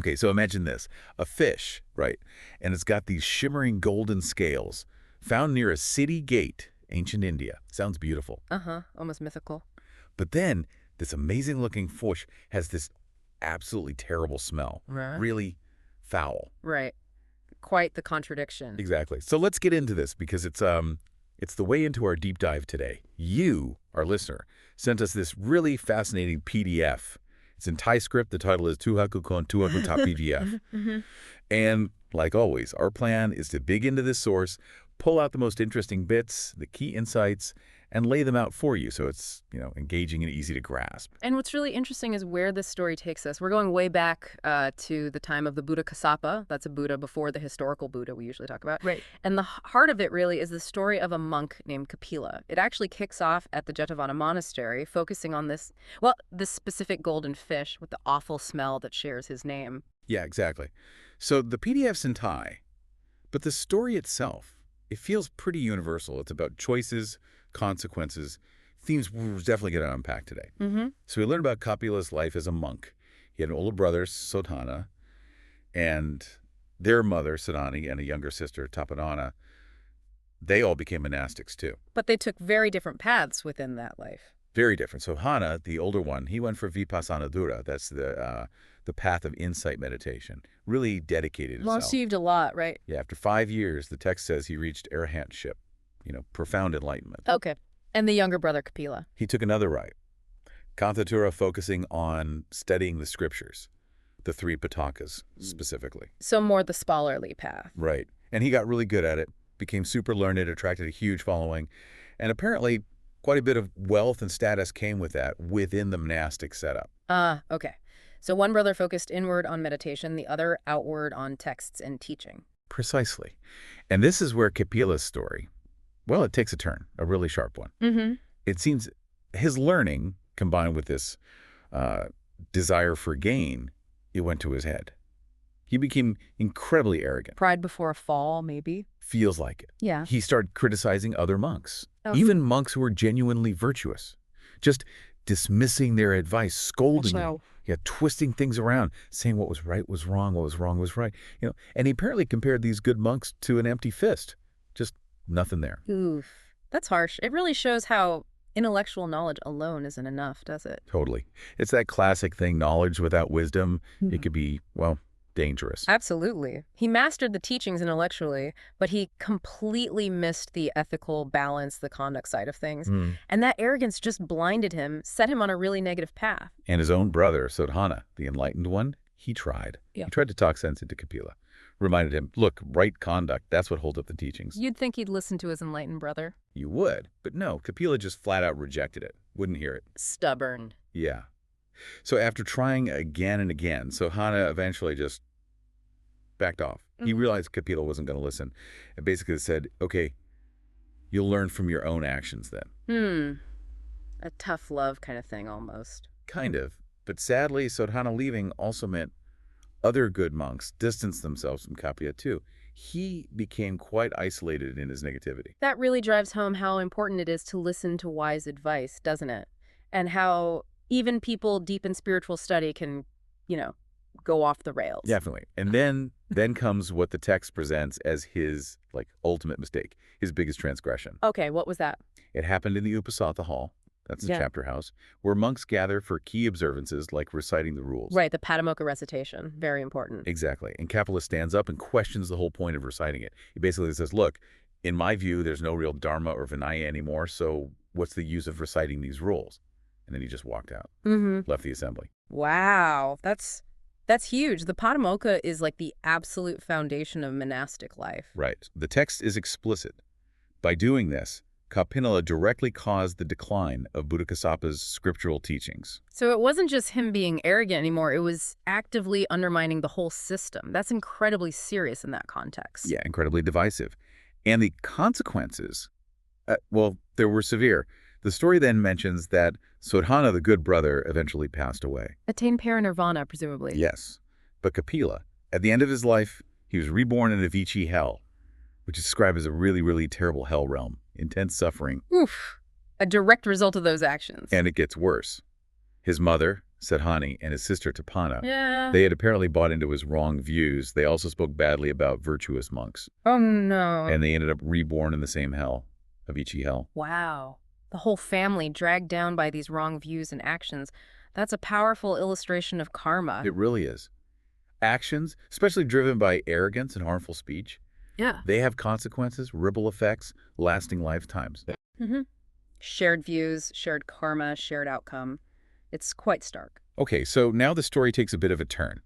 Okay, so imagine this. A fish, right? And it's got these shimmering golden scales found near a city gate, ancient India. Sounds beautiful. Uh-huh. Almost mythical. But then this amazing-looking fish has this absolutely terrible smell. Right. Really foul. Right. Quite the contradiction. Exactly. So let's get into this because it's the way into our deep dive today. You, our listener, sent us this really fascinating PDF. It's in Thai script. The title is Tuhaku Kon Tuhaku Ta PDF. And like always, our plan is to dig into this source, pull out the most interesting bits, the key insights, and lay them out for you so it's, engaging and easy to grasp. And what's really interesting is where this story takes us. We're going way back to the time of the Buddha Kassapa. That's a Buddha before the historical Buddha we usually talk about. Right. And the heart of it really is the story of a monk named Kapila. It actually kicks off at the Jetavana monastery, focusing on this specific golden fish with the awful smell that shares his name. Yeah, exactly. So the PDF's in Thai, but the story itself, it feels pretty universal. It's about choices, consequences, themes we're definitely going to unpack today. So we learned about Kapila's life as a monk. He had an older brother, Sodhana, and their mother, Sadhani, and a younger sister, Tapanana. They all became monastics too. But they took very different paths within that life. Very different. So Hana, the older one, he went for Vipassana Dura. That's the path of insight meditation. Really dedicated himself. Well, achieved a lot, right? Yeah, after 5 years, the text says he reached arahantship, profound enlightenment. Okay. And the younger brother, Kapila. He took another route. Kanthatura focusing on studying the scriptures, the three Pitakas specifically. So more the scholarly path. Right. And he got really good at it, became super learned, attracted a huge following, and apparently quite a bit of wealth and status came with that within the monastic setup. Okay. So one brother focused inward on meditation, the other outward on texts and teaching. Precisely. And this is where Kapila's story, well, it takes a turn, a really sharp one. It seems his learning, combined with this desire for gain, it went to his head. He became incredibly arrogant. Pride before a fall, maybe? Feels like it. Yeah. He started criticizing other monks, Oh. even monks who were genuinely virtuous, just dismissing their advice, scolding them, twisting things around, saying what was right was wrong, what was wrong was right. And he apparently compared these good monks to an empty fist, just nothing there. Oof. That's harsh. It really shows how intellectual knowledge alone isn't enough, does it? Totally. It's that classic thing, knowledge without wisdom, it could be, dangerous. Absolutely. He mastered the teachings intellectually, but he completely missed the ethical balance, the conduct side of things. And that arrogance just blinded him, set him on a really negative path. And his own brother, Sodhana, the enlightened one, he tried. Yeah. He tried to talk sense into Kapila. Reminded him, look, right conduct, that's what holds up the teachings. You'd think he'd listen to his enlightened brother. You would, but no, Kapila just flat out rejected it. Wouldn't hear it. Stubborn. Yeah. So after trying again and again, Sodhana eventually just backed off. He realized Kapila wasn't going to listen and basically said, okay, you'll learn from your own actions then. A tough love kind of thing almost. Kind of. But sadly, Sodhana leaving also meant other good monks distanced themselves from Kapila too. He became quite isolated in his negativity. That really drives home how important it is to listen to wise advice, doesn't it? And how even people deep in spiritual study can, go off the rails. Definitely. And then comes what the text presents as his ultimate mistake, his biggest transgression. Okay, what was that? It happened in the Upasatha Hall. That's the chapter house, where monks gather for key observances like reciting the rules. Right, the Patimokkha recitation. Very important. Exactly. And Kapila stands up and questions the whole point of reciting it. He basically says, look, in my view, there's no real Dharma or Vinaya anymore, so what's the use of reciting these rules? And then he just walked out, left the assembly. Wow, that's huge. The Patimokkha is like the absolute foundation of monastic life. Right. The text is explicit. By doing this, Kapila directly caused the decline of Buddha Kassapa's scriptural teachings. So it wasn't just him being arrogant anymore, it was actively undermining the whole system. That's incredibly serious in that context. Yeah, incredibly divisive. And the consequences, they were severe. The story then mentions that Sodhana, the good brother, eventually passed away. Attained parinirvana, presumably. Yes. But Kapila, at the end of his life, he was reborn in a Vichy hell, which is described as a really, really terrible hell realm. Intense suffering. Oof. A direct result of those actions. And it gets worse. His mother, Sadhani, and his sister Tapana. Yeah. They had apparently bought into his wrong views. They also spoke badly about virtuous monks. Oh, no. And they ended up reborn in the same hell, Avicii hell. Wow. The whole family dragged down by these wrong views and actions. That's a powerful illustration of karma. It really is. Actions, especially driven by arrogance and harmful speech, Yeah. they have consequences, ripple effects, lasting lifetimes. Shared views, shared karma, shared outcome. It's quite stark. Okay, so now the story takes a bit of a turn.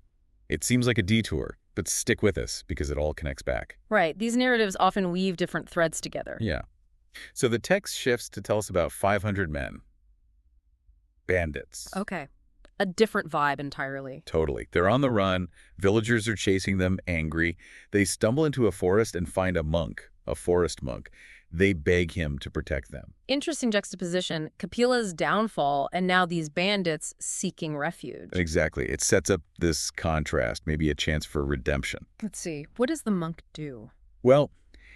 It seems like a detour, but stick with us because it all connects back. Right. These narratives often weave different threads together. Yeah. So the text shifts to tell us about 500 men. Bandits. Okay. A different vibe entirely. Totally. They're on the run. Villagers are chasing them, angry. They stumble into a forest and find a monk, a forest monk. They beg him to protect them. Interesting juxtaposition. Kapila's downfall and now these bandits seeking refuge. Exactly. It sets up this contrast, maybe a chance for redemption. Let's see. What does the monk do? Well,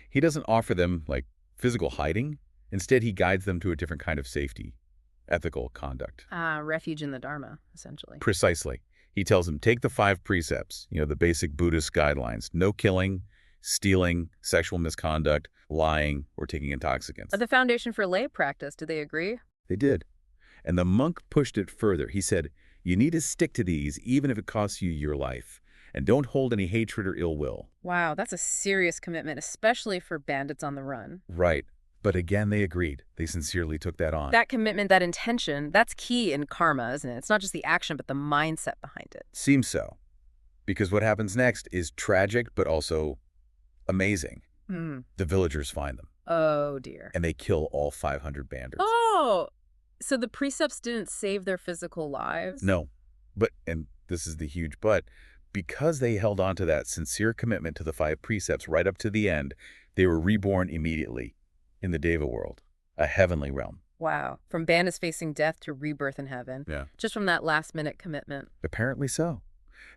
he doesn't offer them, like, physical hiding. Instead, he guides them to a different kind of safety, ethical conduct. Refuge in the Dharma, essentially. Precisely. He tells them, take the 5 precepts, the basic Buddhist guidelines. No killing, stealing, sexual misconduct, lying, or taking intoxicants. The foundation for lay practice, do they agree? They did. And the monk pushed it further. He said, you need to stick to these even if it costs you your life. And don't hold any hatred or ill will. Wow, that's a serious commitment, especially for bandits on the run. Right. But again, they agreed. They sincerely took that on. That commitment, that intention, that's key in karma, isn't it? It's not just the action, but the mindset behind it. Seems so. Because what happens next is tragic, but also amazing. The villagers find them. Oh, dear. And they kill all 500 bandits. Oh, so the precepts didn't save their physical lives? No. But, and this is the huge but, because they held on to that sincere commitment to the 5 precepts right up to the end, they were reborn immediately in the Deva world, a heavenly realm. Wow. From bandits facing death to rebirth in heaven. Yeah. Just from that last-minute commitment. Apparently so.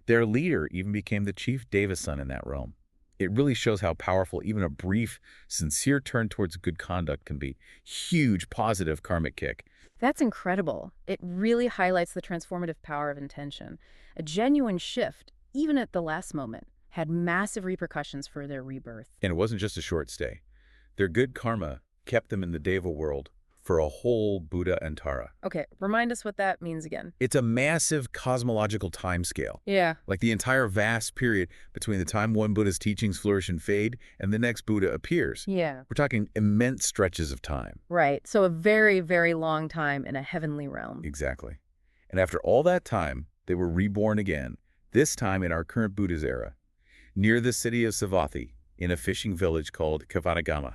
Their leader even became the chief Deva son in that realm. It really shows how powerful even a brief, sincere turn towards good conduct can be. Huge, positive karmic kick. That's incredible. It really highlights the transformative power of intention. A genuine shift, even at the last moment, had massive repercussions for their rebirth. And it wasn't just a short stay. Their good karma kept them in the Deva world for a whole Buddha and Tara. Okay, remind us what that means again. It's a massive cosmological time scale. Yeah. Like the entire vast period between the time one Buddha's teachings flourish and fade and the next Buddha appears. Yeah. We're talking immense stretches of time. Right. So a very, very long time in a heavenly realm. Exactly. And after all that time, they were reborn again, this time in our current Buddha's era, near the city of Savatthi, in a fishing village called Kavanagama.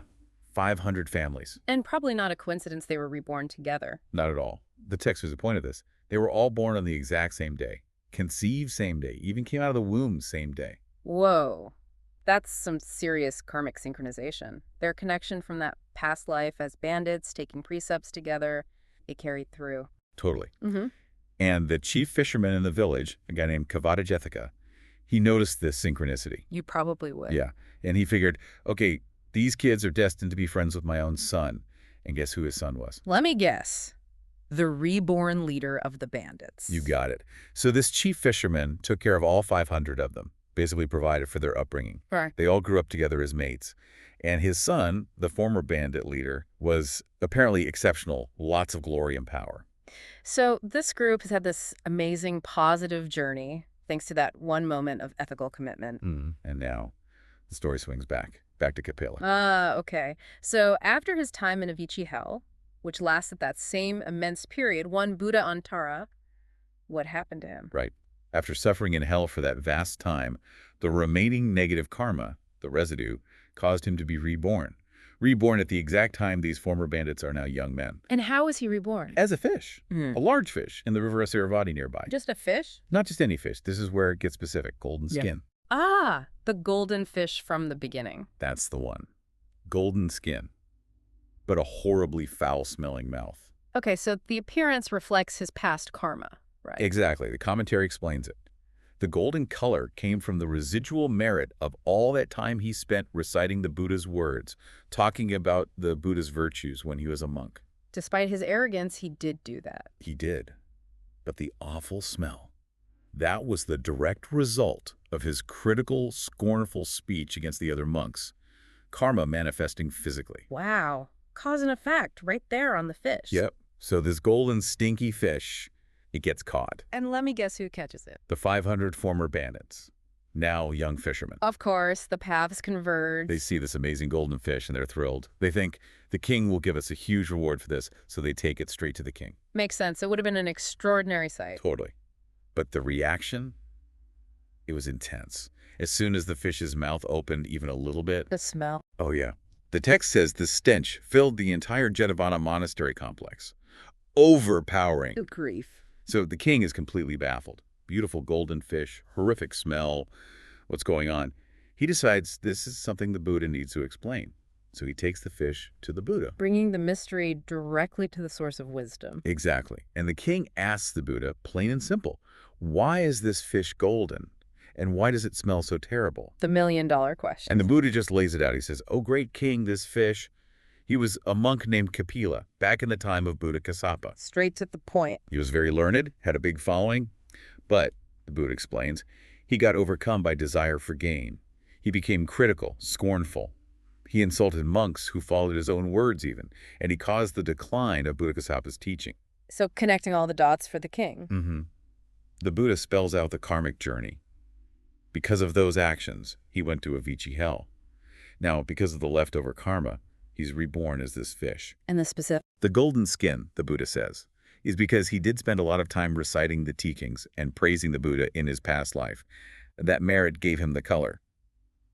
500 families. And probably not a coincidence they were reborn together. Not at all. The text was the point of this. They were all born on the exact same day, conceived same day, even came out of the womb same day. Whoa. That's some serious karmic synchronization. Their connection from that past life as bandits, taking precepts together, it carried through. Totally. And the chief fisherman in the village, a guy named Kavadajathaka, he noticed this synchronicity. You probably would. Yeah. And he figured, okay, these kids are destined to be friends with my own son. And guess who his son was? Let me guess. The reborn leader of the bandits. You got it. So this chief fisherman took care of all 500 of them, basically provided for their upbringing. Right. They all grew up together as mates. And his son, the former bandit leader, was apparently exceptional, lots of glory and power. So this group has had this amazing positive journey thanks to that one moment of ethical commitment. And now the story swings back to Kapila. Okay. So after his time in Avicii hell, which lasted that same immense period, one Buddha on Tara, what happened to him? Right. After suffering in hell for that vast time, the remaining negative karma, the residue, caused him to be reborn. Reborn at the exact time these former bandits are now young men. And how was he reborn? As a fish. A large fish in the river Asiravati nearby. Just a fish? Not just any fish. This is where it gets specific. Golden skin. Ah, the golden fish from the beginning. That's the one. Golden skin. But a horribly foul-smelling mouth. Okay, so the appearance reflects his past karma, right? Exactly. The commentary explains it. The golden color came from the residual merit of all that time he spent reciting the Buddha's words, talking about the Buddha's virtues when he was a monk. Despite his arrogance, he did do that. He did. But the awful smell, that was the direct result of his critical, scornful speech against the other monks, karma manifesting physically. Wow. Cause and effect right there on the fish. Yep. So this golden, stinky fish, it gets caught. And let me guess who catches it. The 500 former bandits, now young fishermen. Of course, the paths converge. They see this amazing golden fish and they're thrilled. They think the king will give us a huge reward for this, so they take it straight to the king. Makes sense. It would have been an extraordinary sight. Totally. But the reaction, it was intense. As soon as the fish's mouth opened even a little bit. The smell. Oh, yeah. The text says the stench filled the entire Jetavana monastery complex. Overpowering. Good grief. So the king is completely baffled. Beautiful golden fish, horrific smell. What's going on? He decides this is something the Buddha needs to explain. So he takes the fish to the Buddha. Bringing the mystery directly to the source of wisdom. Exactly. And the king asks the Buddha, plain and simple, why is this fish golden? And why does it smell so terrible? The million-dollar question. And the Buddha just lays it out. He says, oh, great king, this fish, he was a monk named Kapila, back in the time of Buddha Kassapa. Straight to the point. He was very learned, had a big following, but, the Buddha explains, he got overcome by desire for gain. He became critical, scornful. He insulted monks who followed his own words even, and he caused the decline of Buddha Kassapa's teaching. So connecting all the dots for the king. The Buddha spells out the karmic journey. Because of those actions, he went to Avicii hell. Now, because of the leftover karma, he's reborn as this fish. And the specific. The golden skin, the Buddha says, is because he did spend a lot of time reciting the teachings and praising the Buddha in his past life. That merit gave him the color.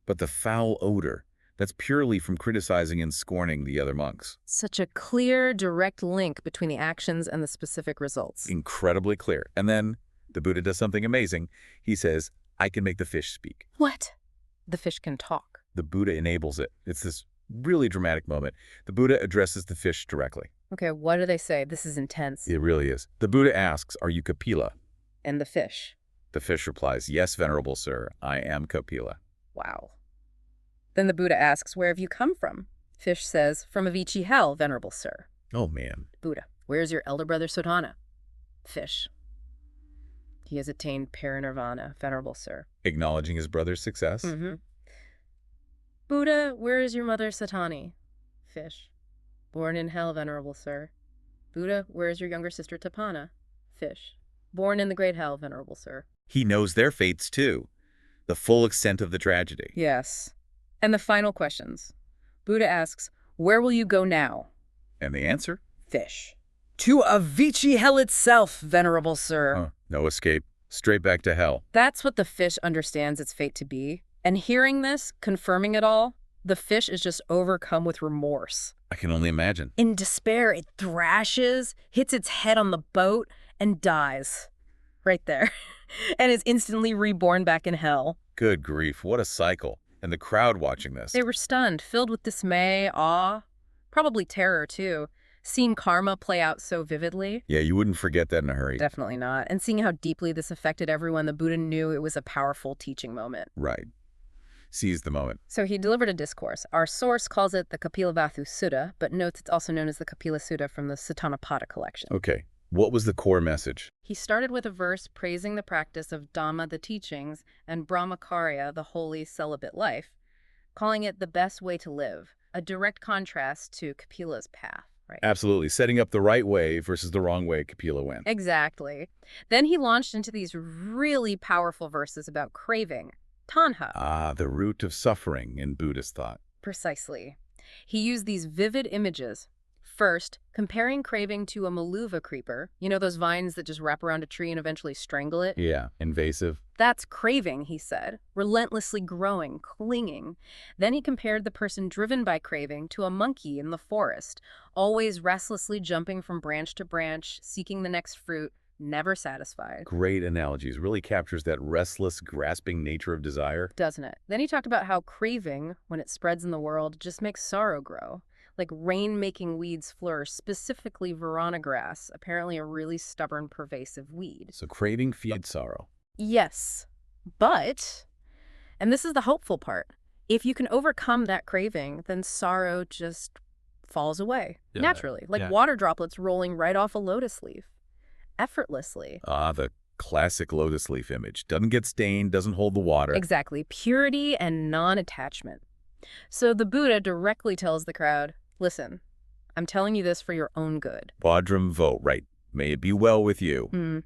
But the foul odor, that's purely from criticizing and scorning the other monks. Such a clear, direct link between the actions and the specific results. Incredibly clear. And then the Buddha does something amazing. He says, I can make the fish speak. What? The fish can talk. The Buddha enables it. It's this really dramatic moment. The Buddha addresses the fish directly. Okay, what do they say? This is intense. It really is. The Buddha asks, are you Kapila? And the fish. The fish replies, yes, venerable sir, I am Kapila. Wow. Then the Buddha asks, where have you come from? Fish says, from Avicii hell, venerable sir. Oh, man. Buddha, where's your elder brother Sodhana? Fish. He has attained parinirvana, venerable sir. Acknowledging his brother's success. Buddha, where is your mother Satani? Fish. Born in hell, venerable sir. Buddha, where is your younger sister Tapana? Fish. Born in the great hell, venerable sir. He knows their fates, too. The full extent of the tragedy. Yes. And the final questions. Buddha asks, where will you go now? And the answer? Fish. To Avicii hell itself, venerable sir. No escape. Straight back to hell. That's what the fish understands its fate to be. And hearing this, confirming it all, the fish is just overcome with remorse. I can only imagine. In despair, it thrashes, hits its head on the boat, and dies. Right there. And is instantly reborn back in hell. Good grief, what a cycle. And the crowd watching this. They were stunned, filled with dismay, awe, probably terror too. Seeing karma play out so vividly. Yeah, you wouldn't forget that in a hurry. Definitely not. And seeing how deeply this affected everyone, the Buddha knew it was a powerful teaching moment. Right. Seize the moment. So he delivered a discourse. Our source calls it the Kapilamaccha Vatthu Sutta, but notes it's also known as the Kapila Sutta from the Satanapada collection. Okay. What was the core message? He started with a verse praising the practice of Dhamma, the teachings, and Brahmacharya, the holy celibate life, calling it the best way to live, a direct contrast to Kapila's path. Right. Absolutely. Setting up the right way versus the wrong way Kapila went. Exactly. Then he launched into these really powerful verses about craving, tanha. Ah, the root of suffering in Buddhist thought. Precisely. He used these vivid images. First, comparing craving to a maluva creeper, you know those vines that just wrap around a tree and eventually strangle it? Yeah, invasive. That's craving, he said, relentlessly growing, clinging. Then he compared the person driven by craving to a monkey in the forest, always restlessly jumping from branch to branch, seeking the next fruit, never satisfied. Great analogies. Really captures that restless, grasping nature of desire. Doesn't it? Then he talked about how craving, when it spreads in the world, just makes sorrow grow. Like rain-making weeds flourish, specifically Verona grass, apparently a really stubborn, pervasive weed. So craving feeds sorrow. Yes, but, and this is the hopeful part, if you can overcome that craving, then sorrow just falls away, naturally, like water droplets rolling right off a lotus leaf. effortlessly. Ah, the classic lotus leaf image. Doesn't get stained, doesn't hold the water. Exactly. Purity and non-attachment. So the Buddha directly tells the crowd, listen, I'm telling you this for your own good. Bodrum vote, right. May it be well with you.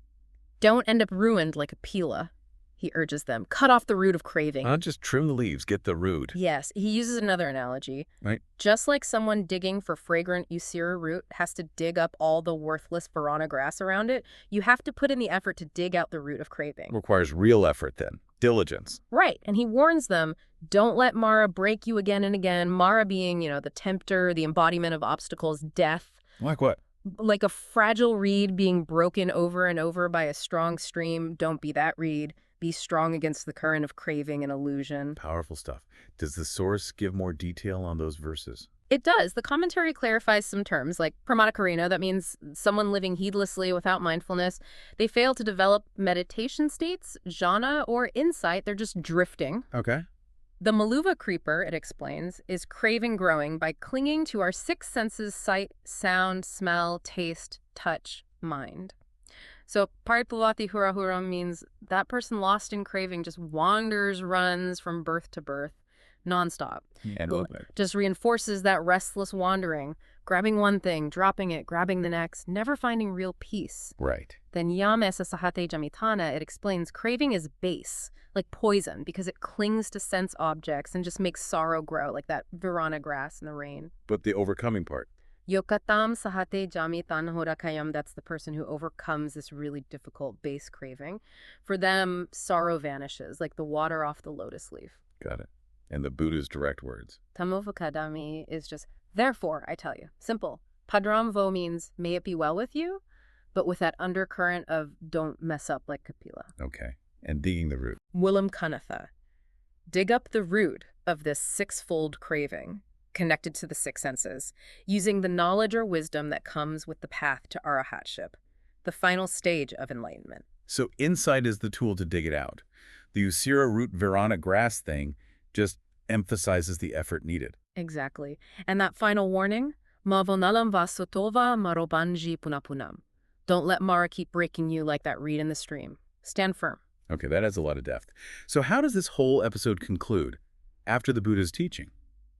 Don't end up ruined like a Kapila, he urges them. Cut off the root of craving. Not just trim the leaves, get the root. Yes, he uses another analogy. Right. Just like someone digging for fragrant Usira root has to dig up all the worthless Varana grass around it, you have to put in the effort to dig out the root of craving. Requires real effort then. Diligence. Right, and he warns them, don't let Mara break you again and again. Mara being, the tempter, the embodiment of obstacles, death. Like what? Like a fragile reed being broken over and over by a strong stream. Don't be that reed. Be strong against the current of craving and illusion. Powerful stuff. Does the source give more detail on those verses? It does. The commentary clarifies some terms, like pramanakarina, that means someone living heedlessly without mindfulness. They fail to develop meditation states, jhana, or insight. They're just drifting. Okay. The maluva creeper, it explains, is craving growing by clinging to our six senses: sight, sound, smell, taste, touch, mind. So paripavati hurahura means that person lost in craving just wanders, runs from birth to birth, nonstop. And just reinforces that restless wandering, grabbing one thing, dropping it, grabbing the next, never finding real peace. Right. Then yamesa sahate jamitana, it explains craving is base, like poison, because it clings to sense objects and just makes sorrow grow, like that Virana grass in the rain. But the overcoming part. Yokatam sahate jamitan horakayam, that's the person who overcomes this really difficult base craving. For them, sorrow vanishes, like the water off the lotus leaf. Got it. And the Buddha's direct words. Tamuvakadami is just, therefore, I tell you. Simple. Padram vo means, may it be well with you, but with that undercurrent of don't mess up like Kapila. Okay. And digging the root. Willem Kanatha. Dig up the root of this sixfold craving, connected to the six senses, using the knowledge or wisdom that comes with the path to arahatship, the final stage of enlightenment. So insight is the tool to dig it out. The Usira root Virana grass thing just emphasizes the effort needed. Exactly. And that final warning, Mavonalam vasotova marobanji punapunam. Don't let Mara keep breaking you like that reed in the stream. Stand firm. Okay, that adds a lot of depth. So how does this whole episode conclude after the Buddha's teaching?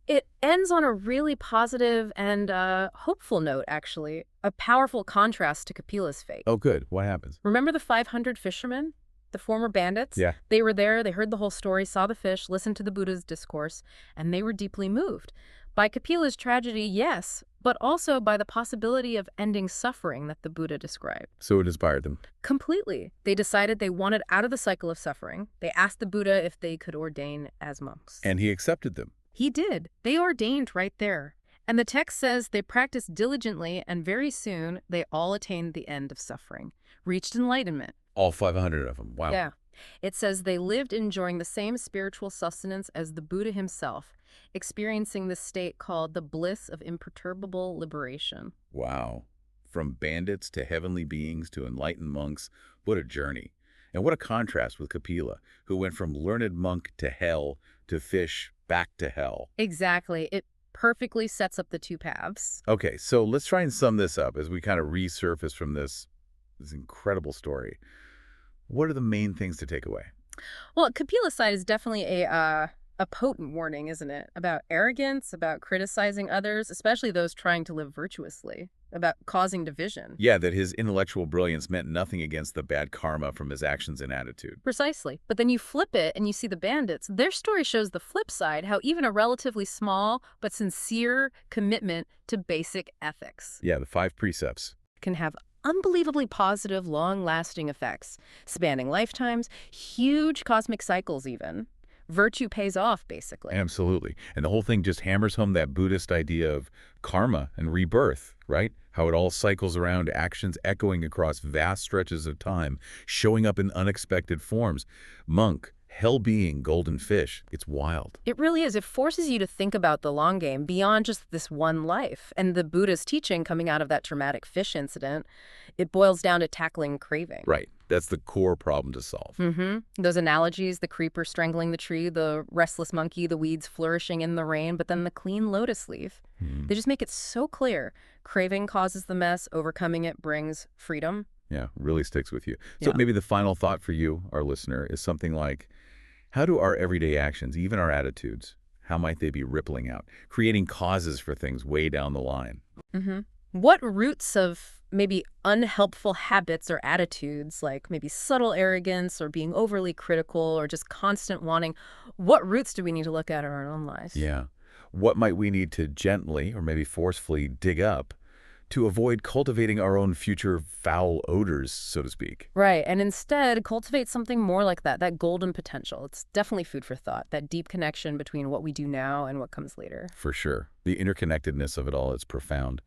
It ends on a really positive and hopeful note, actually. A powerful contrast to Kapila's fate. Oh, good. What happens? Remember the 500 fishermen? The former bandits? Yeah. They were there, they heard the whole story, saw the fish, listened to the Buddha's discourse, and they were deeply moved. By Kapila's tragedy, yes, but also by the possibility of ending suffering that the Buddha described. So it inspired them. Completely. They decided they wanted out of the cycle of suffering. They asked the Buddha if they could ordain as monks. And he accepted them. He did. They ordained right there. And the text says they practiced diligently, and very soon they all attained the end of suffering, reached enlightenment. All 500 of them. Wow. Yeah. It says they lived enjoying the same spiritual sustenance as the Buddha himself, experiencing this state called the bliss of imperturbable liberation. Wow. From bandits to heavenly beings to enlightened monks, what a journey. And what a contrast with Kapila, who went from learned monk to hell to fish back to hell. Exactly. It perfectly sets up the two paths. Okay, so let's try and sum this up as we kind of resurface from this incredible story. What are the main things to take away? Well, Kapila's side is definitely a potent warning, isn't it? About arrogance, about criticizing others, especially those trying to live virtuously, about causing division. Yeah, that his intellectual brilliance meant nothing against the bad karma from his actions and attitude. Precisely. But then you flip it and you see the bandits. Their story shows the flip side, how even a relatively small but sincere commitment to basic ethics. Yeah, the 5 precepts. Can have unbelievably positive, long-lasting effects, spanning lifetimes, huge cosmic cycles even. Virtue pays off, basically. Absolutely. And the whole thing just hammers home that Buddhist idea of karma and rebirth, right? How it all cycles around, actions echoing across vast stretches of time, showing up in unexpected forms. Monk, hell being, golden fish. It's wild. It really is. It forces you to think about the long game beyond just this one life. And the Buddha's teaching coming out of that traumatic fish incident, it boils down to tackling craving. Right. That's the core problem to solve. Those analogies, the creeper strangling the tree, the restless monkey, the weeds flourishing in the rain, but then the clean lotus leaf. They just make it so clear. Craving causes the mess, overcoming it brings freedom. Yeah, really sticks with you. So Yeah. maybe the final thought for you, our listener, is something like, how do our everyday actions, even our attitudes, how might they be rippling out, creating causes for things way down the line? hmm What roots of maybe unhelpful habits or attitudes, like maybe subtle arrogance or being overly critical or just constant wanting, what roots do we need to look at in our own lives? Yeah. What might we need to gently or maybe forcefully dig up to avoid cultivating our own future foul odors, so to speak? Right, and instead cultivate something more like that golden potential. It's definitely food for thought, that deep connection between what we do now and what comes later. For sure. The interconnectedness of it all is profound.